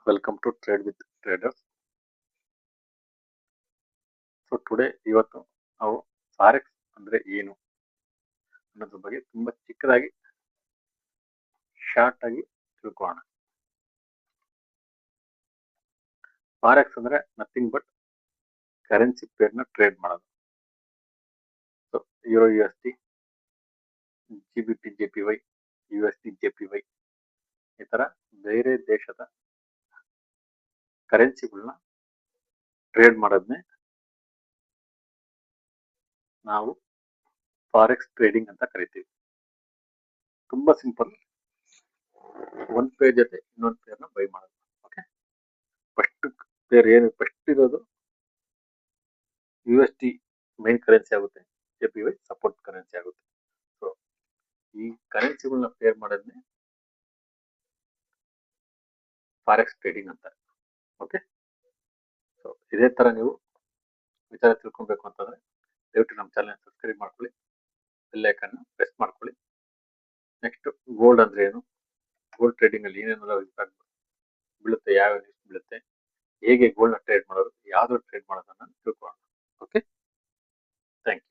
Welcome to trade with traders. So today ಇವತ್ತು ನಾವು forex ಅಂದ್ರೆ ಏನು ಅನ್ನೋದ್ರ ಬಗ್ಗೆ ತುಂಬಾ ಚಿಕ್ಕದಾಗಿ ಶಾರ್ಟ್ ಆಗಿ ತಿಳ್ಕೊಳ್ಳೋಣ. ಫಾರೆಕ್ಸ್ ಅಂದ್ರೆ ನಥಿಂಗ್ ಬಟ್ ಕರೆನ್ಸಿ ಪೇರ್ನ ಟ್ರೇಡ್ ಮಾಡೋದು. So euro USD, GBP JPY, USD JPY ಈ ತರ ಬೇರೆ ದೇಶದ ಕರೆನ್ಸಿಗಳನ್ನ ಟ್ರೇಡ್ ಮಾಡೋದನ್ನೇ ನಾವು ಫಾರೆಕ್ಸ್ ಟ್ರೇಡಿಂಗ್ ಅಂತ ಕರಿತೀವಿ. ತುಂಬಾ ಸಿಂಪಲ್. ಒಂದ್ ಪೇರ್ ಜೊತೆ ಇನ್ನೊಂದು ಪೇರ್ನ ಬೈ ಮಾಡೋದು. ಓಕೆ, ಫಸ್ಟ್ ಪೇರ್ ಏನು ಫಸ್ಟ್ ಇರೋದು USD ಮೈನ್ ಕರೆನ್ಸಿ ಆಗುತ್ತೆ, JPY ಸಪೋರ್ಟ್ ಕರೆನ್ಸಿ ಆಗುತ್ತೆ. ಸೊ ಈ ಕರೆನ್ಸಿಗಳನ್ನ ಪೇರ್ ಮಾಡೋದನ್ನೇ ಫಾರೆಕ್ಸ್ ಟ್ರೇಡಿಂಗ್ ಅಂತ. ಓಕೆ, ಸೊ ಇದೇ ತರ ನೀವು ವಿಚಾರ ತಿಳ್ಕೊಬೇಕು ಅಂತಂದ್ರೆ ದಯವಿಟ್ಟು ನಮ್ಮ ಚಾನಲ್ ಸಬ್ಸ್ಕ್ರೈಬ್ ಮಾಡ್ಕೊಳ್ಳಿ, ಬೆಲ್ ಐಕಾನ್ ಪ್ರೆಸ್ ಮಾಡ್ಕೊಳ್ಳಿ. ನೆಕ್ಸ್ಟ್ ಗೋಲ್ಡ್ ಅಂದ್ರೆ ಏನು, ಗೋಲ್ಡ್ ಟ್ರೇಡಿಂಗ್ ಅಲ್ಲಿ ಏನೇನೆಲ್ಲ ಇಂಪ್ಯಾಕ್ಟ್ ಬೀಳುತ್ತೆ, ಯಾವ ನ್ಯೂಸ್ ಬೀಳುತ್ತೆ, ಹೇಗೆ ಗೋಲ್ಡ್ ನ ಟ್ರೇಡ್ ಮಾಡೋದು, ಯಾವ್ದು ಟ್ರೇಡ್ ಮಾಡೋದನ್ನ ತಿಳ್ಕೊಳ್ಳೋಣ. Okay, thank you.